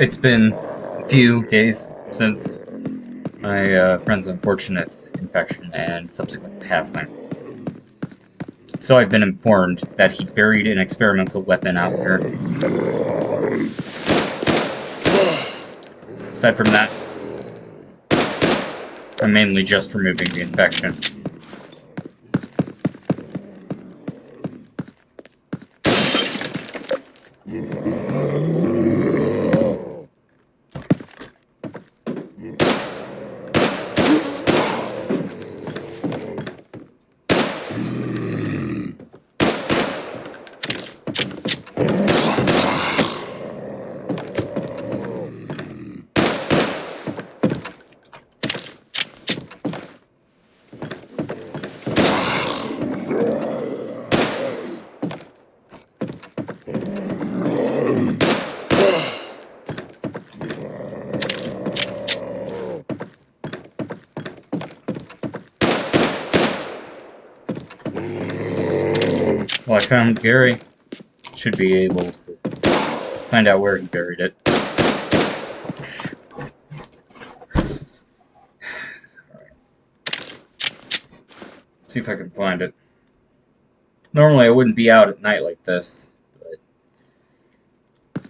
It's been a few days since my friend's unfortunate infection and subsequent passing. So I've been informed that he buried an experimental weapon out here. Aside from that, I'm mainly just removing the infection. Well, I found Garry. Should be able to find out where he buried it. See if I can find it. Normally I wouldn't be out at night like this, but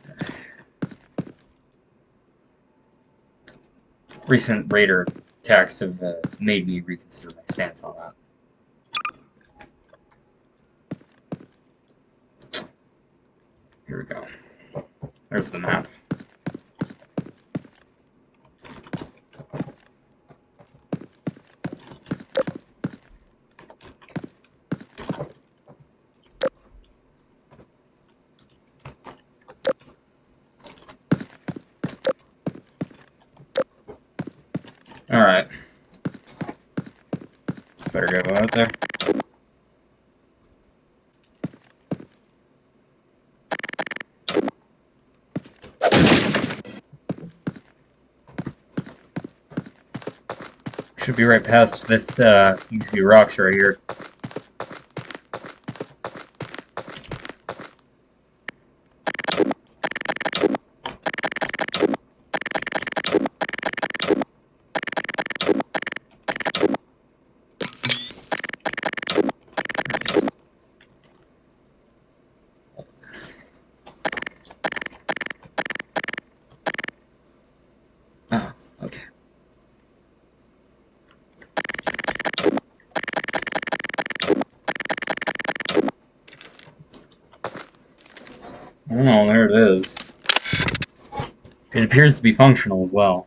recent raider attacks have made me reconsider my stance on that. Here we go. There's the map. Alright. Better go out there. Should be right past this, these few rocks right here. Oh, okay. Oh, there it is. It appears to be functional as well.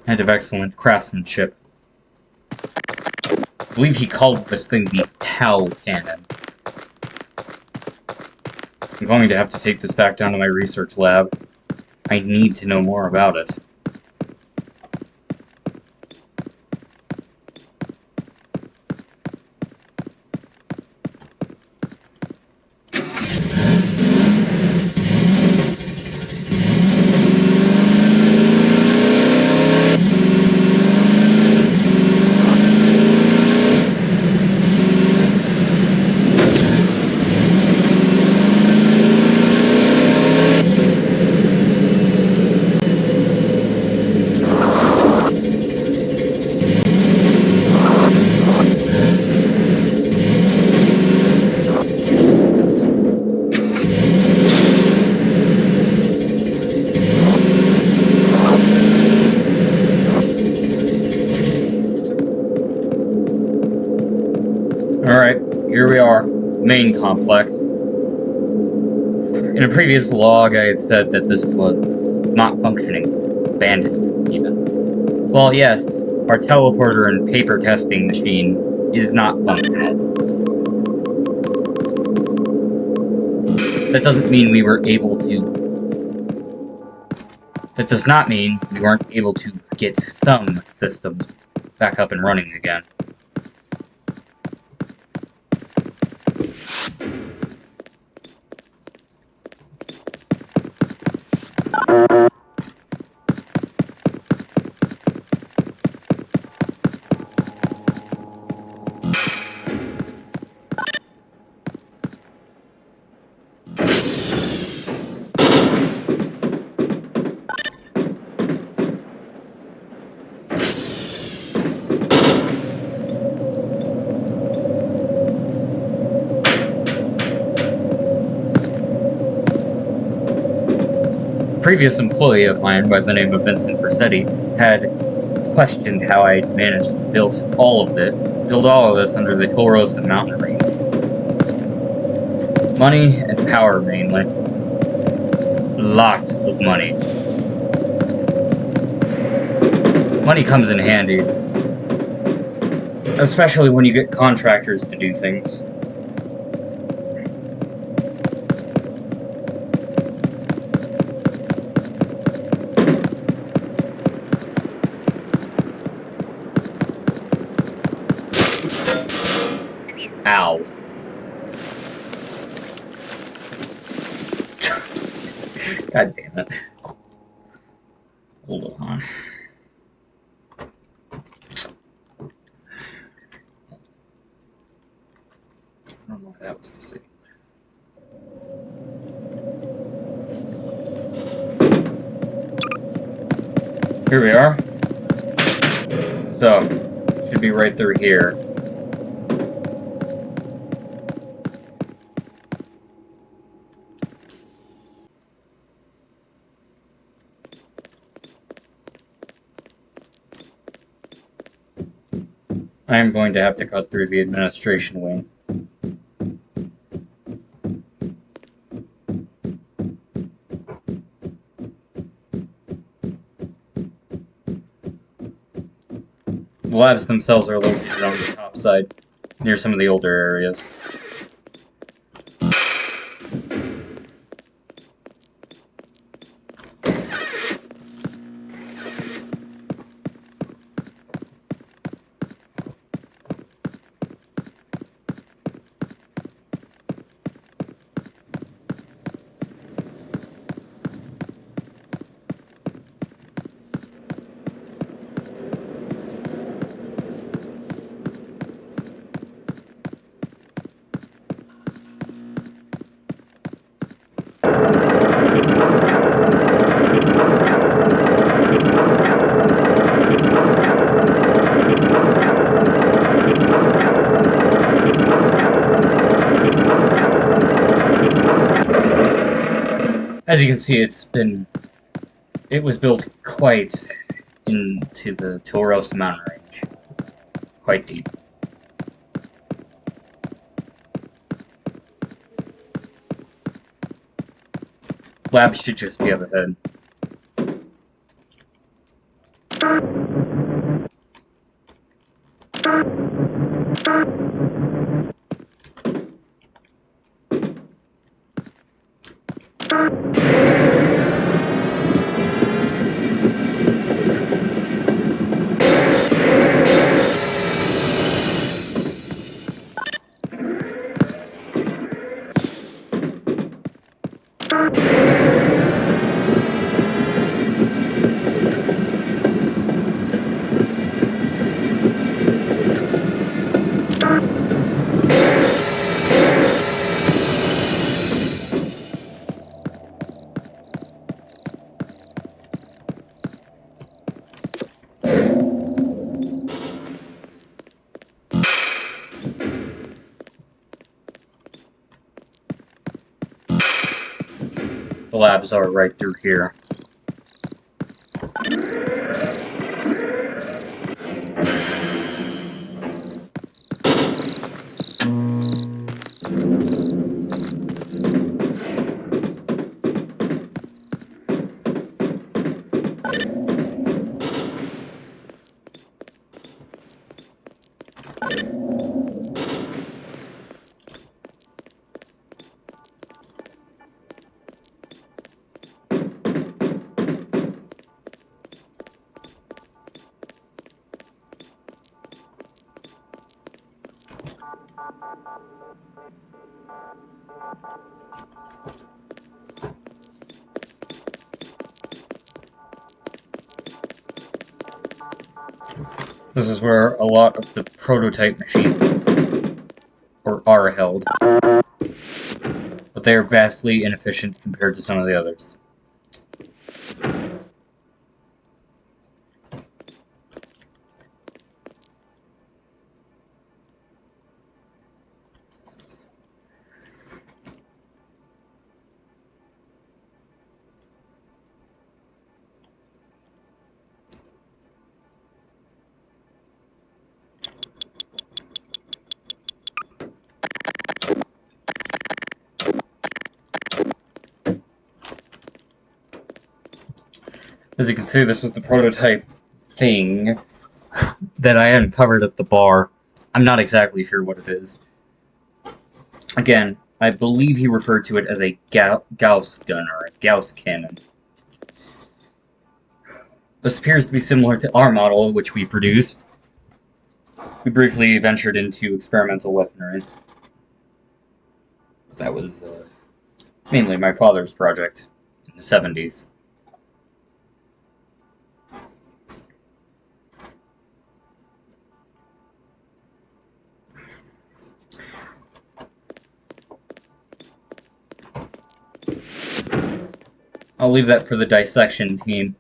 And of excellent craftsmanship. I believe he called this thing the Tau Cannon. I'm going to have to take this back down to my research lab. I need to know more about it. Alright, here we are. Main complex. In a previous log, I had said that this was not functioning. Abandoned, even. Well, yes, our teleporter and paper testing machine is not functional. That doesn't mean we were able to... That does not mean we weren't able to get some systems back up and running again. previous employee of mine by the name of Vincent Versetti had questioned how I managed to build all of this under the Tularosa mountain range. Money and power, mainly. Lots of money. Money comes in handy, especially when you get contractors to do things. Ow. God damn it. Hold on. I don't know what that was to say. Here we are. So, should be right through here. I am going to have to cut through the administration wing. The labs themselves are located on the top side, near some of the older areas. As you can see, it was built quite into the Tularosa mountain range. Quite deep. Labs should just be up ahead. The labs are right through here. This is where a lot of the prototype machines are held, but they are vastly inefficient compared to some of the others. As you can see, this is the prototype thing that I uncovered at the bar. I'm not exactly sure what it is. Again, I believe he referred to it as a Gauss gun or a Gauss cannon. This appears to be similar to our model, which we produced. We briefly ventured into experimental weaponry. That was mainly my father's project in the 70s. I'll leave that for the dissection team.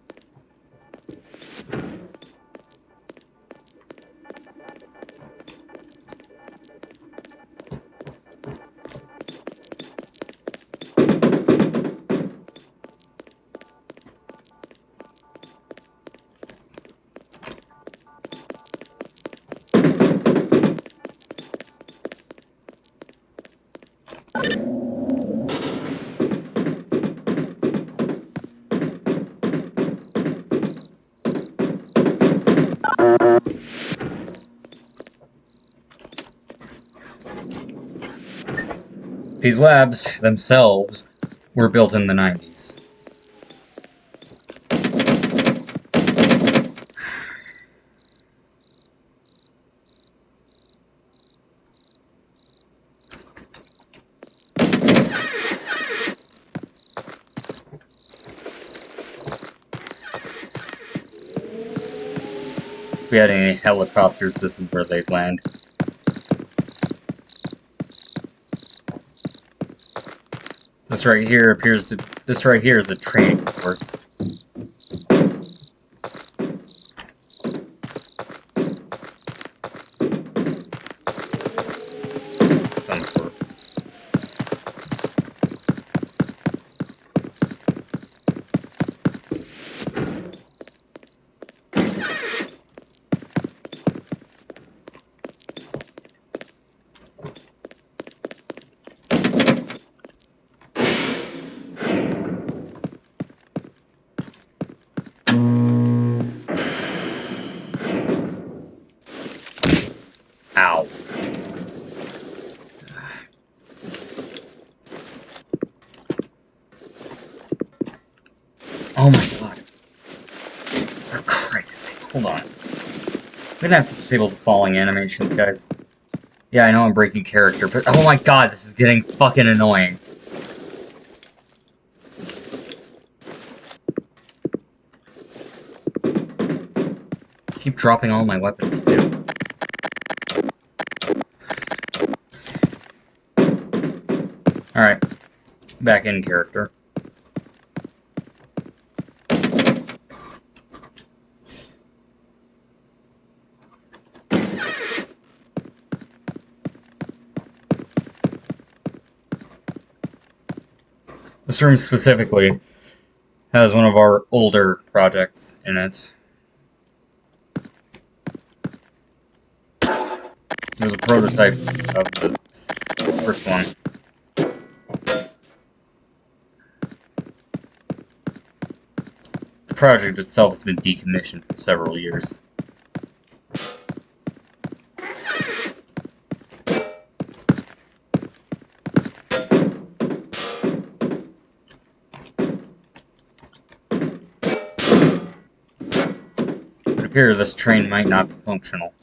These labs themselves were built in the 90s. If we had any helicopters, this is where they'd land. This right here is a training course. Some sort. Ow. Oh my god. For Christ's sake, hold on. I'm gonna have to disable the falling animations, guys. Yeah, I know I'm breaking character, but oh my god, this is getting fucking annoying. Keep dropping all my weapons, too. Alright. Back in character. This room specifically has one of our older projects in it. It was a prototype of the first one. The project itself has been decommissioned for several years. It appears this train might not be functional.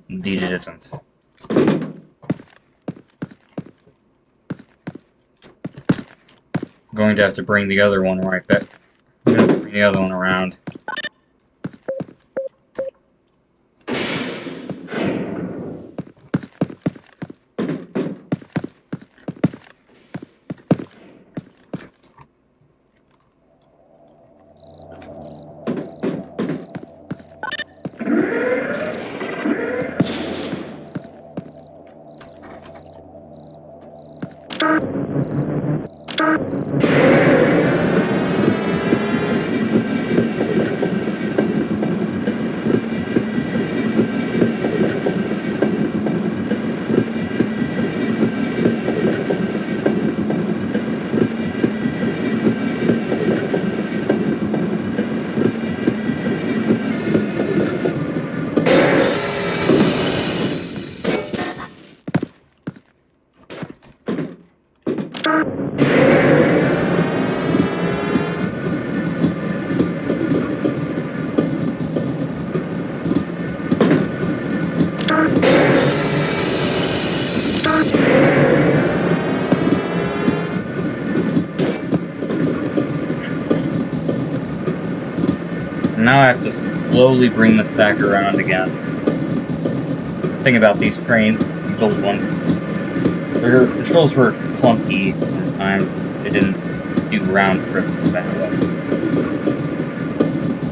Indeed it isn't. I'm going to have to bring the other one right back. I'm going to bring the other one around. Now I have to slowly bring this back around again. The thing about these trains, these old ones, their controls were clunky sometimes. They didn't do round trips that well.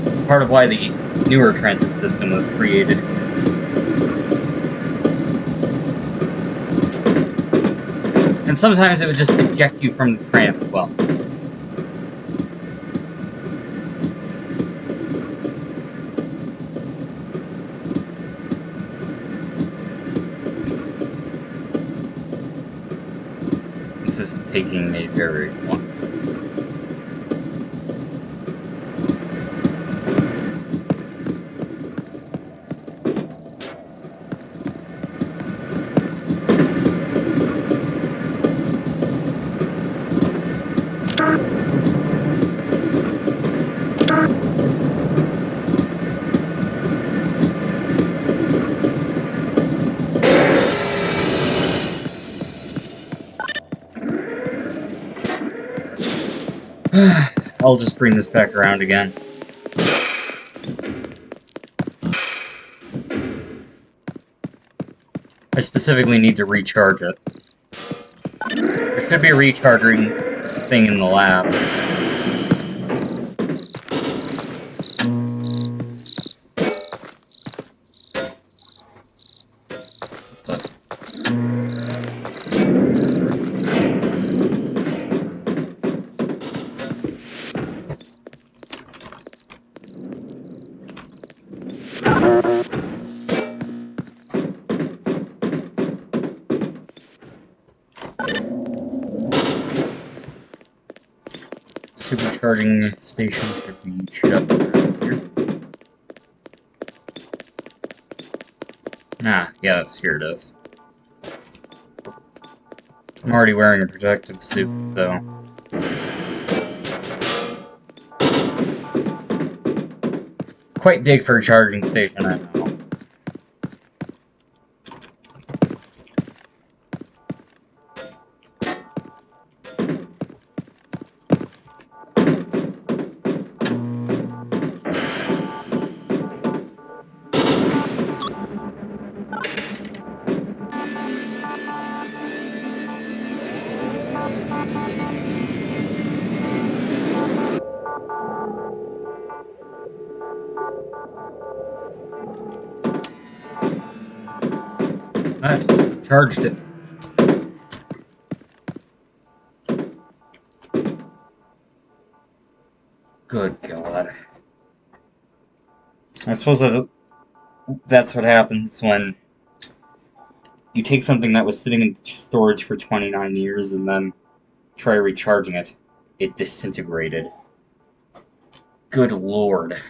It's part of why the newer transit system was created. And sometimes it would just eject you from the tram as well. This is taking a very long. I'll just bring this back around again. I specifically need to recharge it. There should be a recharging thing in the lab. Supercharging station should be shut around here. Ah, yes, here it is. I'm already wearing a protective suit, so... Quite big for a charging station, I know. That charged it. Good God. I suppose that's what happens when you take something that was sitting in storage for 29 years and then try recharging it. It disintegrated. Good Lord.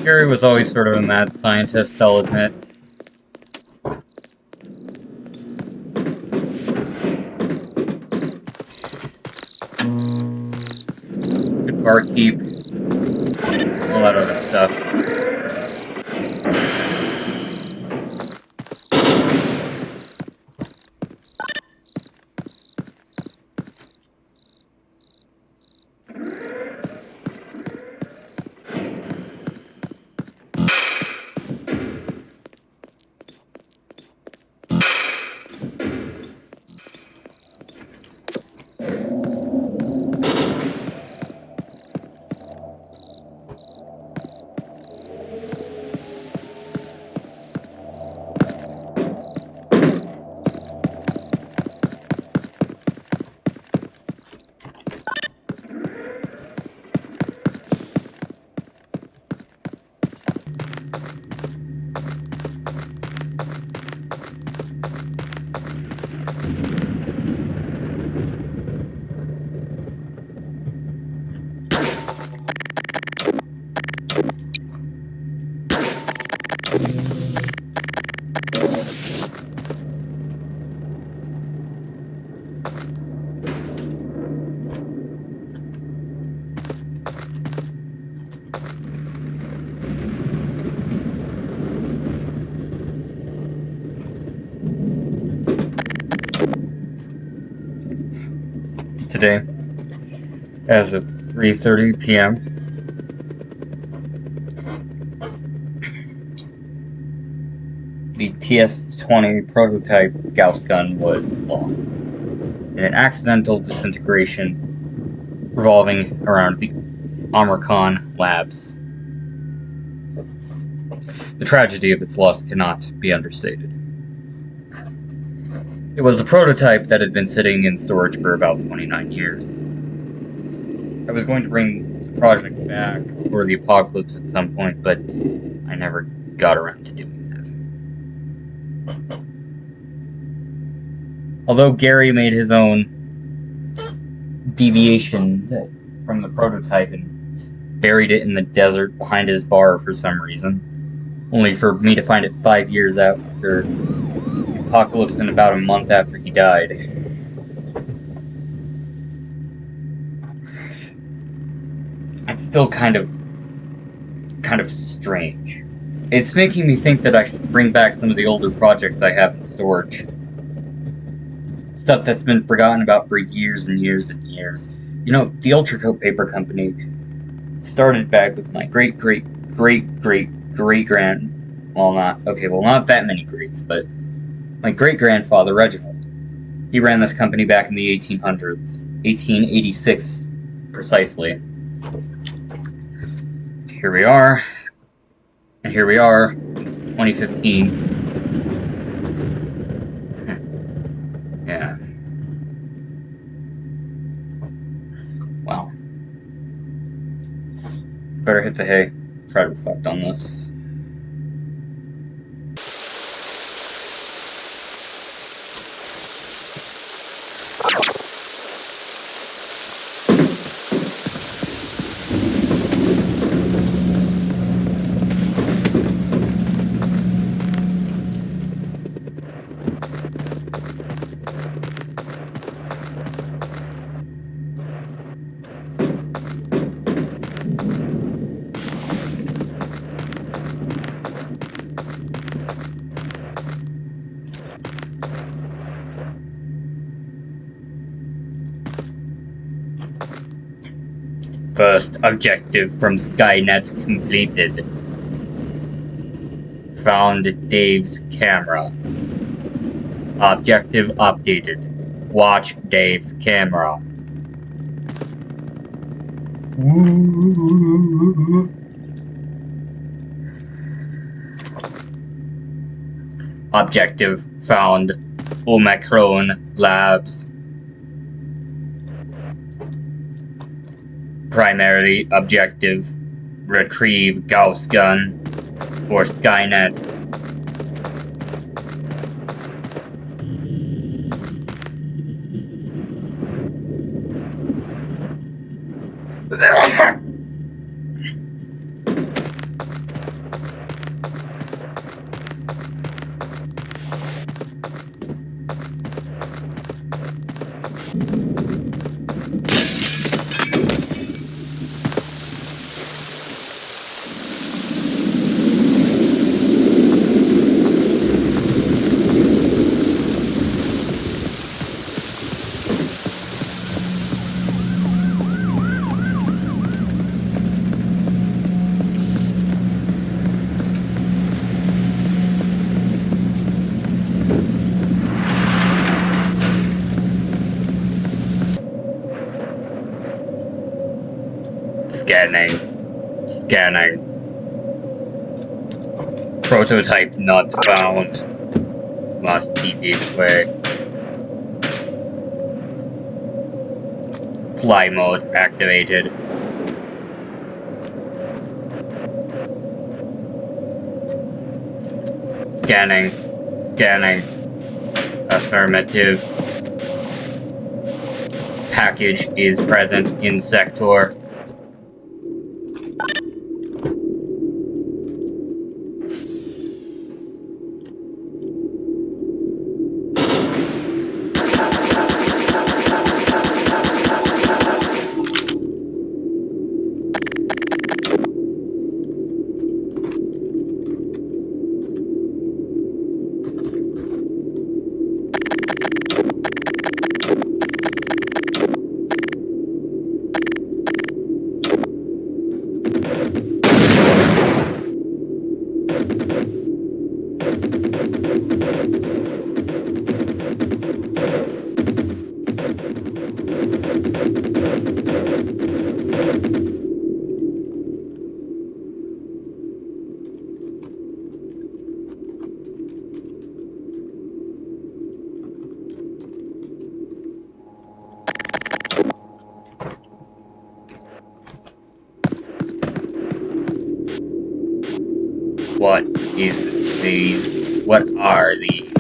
Garry was always sort of a mad scientist, I'll admit. Good barkeep. All that other stuff. Today, as of 3:30 p.m., the TS-20 prototype Gauss gun was lost in an accidental disintegration revolving around the Omikron Labs. The tragedy of its loss cannot be understated. It was a prototype that had been sitting in storage for about 29 years. I was going to bring the project back for the apocalypse at some point, but I never got around to doing that. Although Garry made his own deviations from the prototype and buried it in the desert behind his bar for some reason, only for me to find it 5 years after the apocalypse and about a month after he died. It's still kind of strange. It's making me think that I should bring back some of the older projects I have in storage. Stuff that's been forgotten about for years and years and years. You know, the Ultra-Coat Paper Company started back with my great-great-great-great-grand... Well, not that many greats, but my great-grandfather, Reginald. He ran this company back in the 1800s. 1886, precisely. Here we are. And here we are, 2015. Yeah. Wow. Better hit the hay. Try to reflect on this. First objective from Skynet completed. Found Dave's camera. Objective updated. Watch Dave's camera. Objective found. Omikron Labs. Primary objective, retrieve Gauss gun for Skynet. Scanning. Prototype not found. Must be this way. Fly mode activated. Scanning. Affirmative. Package is present in sector. is these? What are these?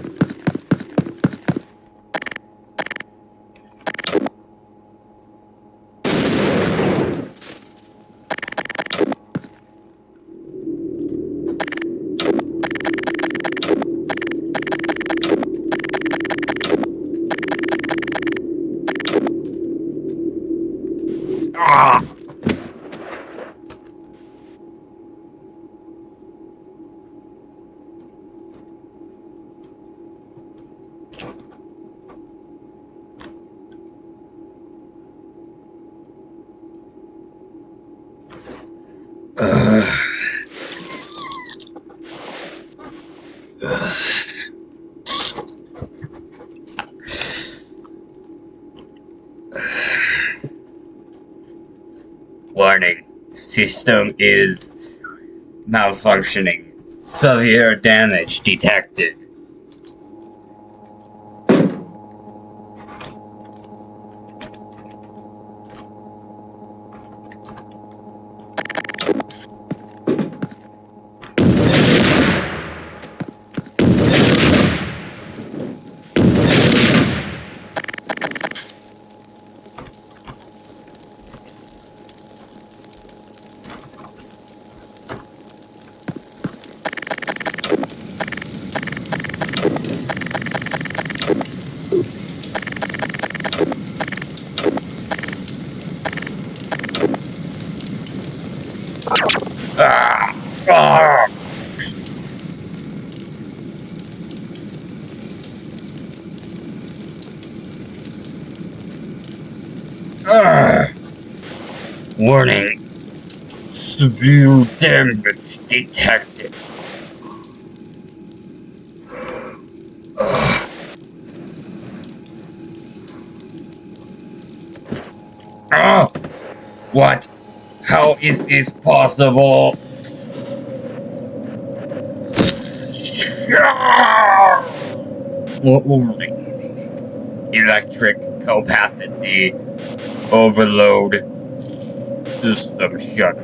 Ah! Warning. System is malfunctioning. Severe damage detected. Ah! Ah! Ah! Warning. Severe damage detected. Ah! What? How is this possible? Electric capacity overload. System shut.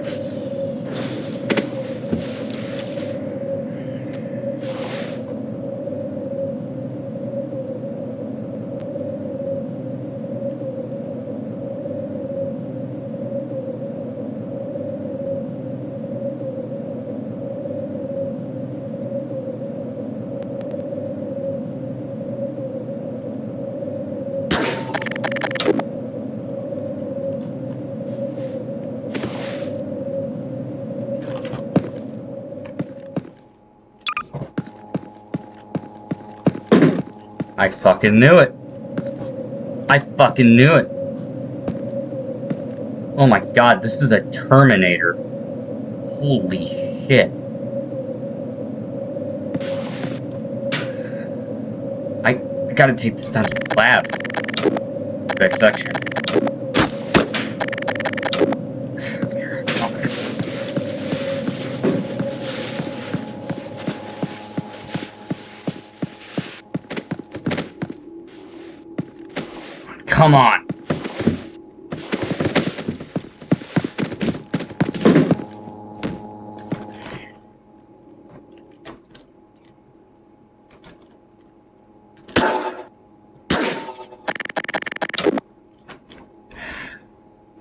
I fucking knew it. I fucking knew it. Oh my god, this is a Terminator. Holy shit. I gotta take this down to the labs. Next section. Come on.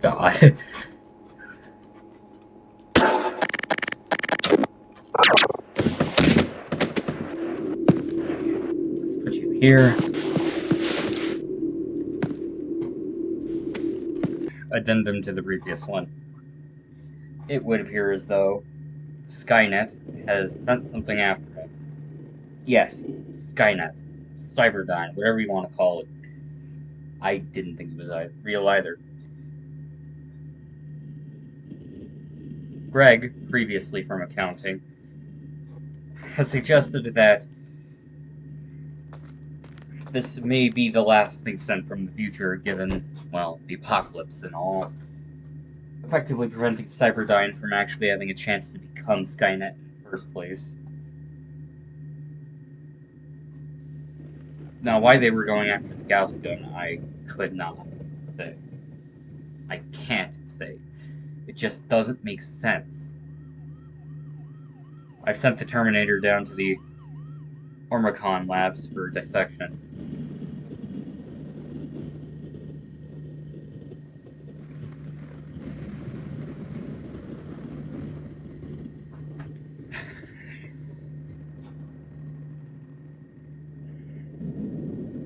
God. Let's put you here. Addendum to the previous one. It would appear as though Skynet has sent something after him. Yes, Skynet. Cyberdyne, whatever you want to call it. I didn't think it was real either. Greg, previously from accounting, has suggested that this may be the last thing sent from the future, given, well, the apocalypse and all, effectively preventing Cyberdyne from actually having a chance to become Skynet in the first place. Now, why they were going after the Gauss gun, I could not say. I can't say. It just doesn't make sense. I've sent the Terminator down to the Omikron Labs for dissection.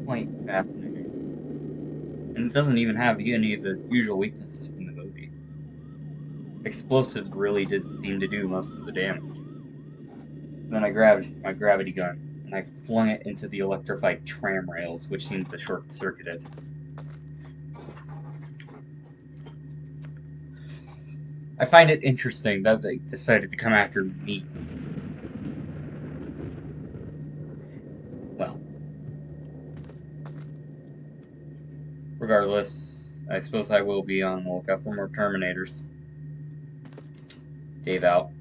Quite fascinating. And it doesn't even have any of the usual weaknesses from the movie. Explosives really did seem to do most of the damage. Then I grabbed my gravity gun, and I flung it into the electrified tram rails, which seems to short-circuit it. I find it interesting that they decided to come after me. Well, regardless, I suppose I will be on the lookout for more Terminators. Dave out.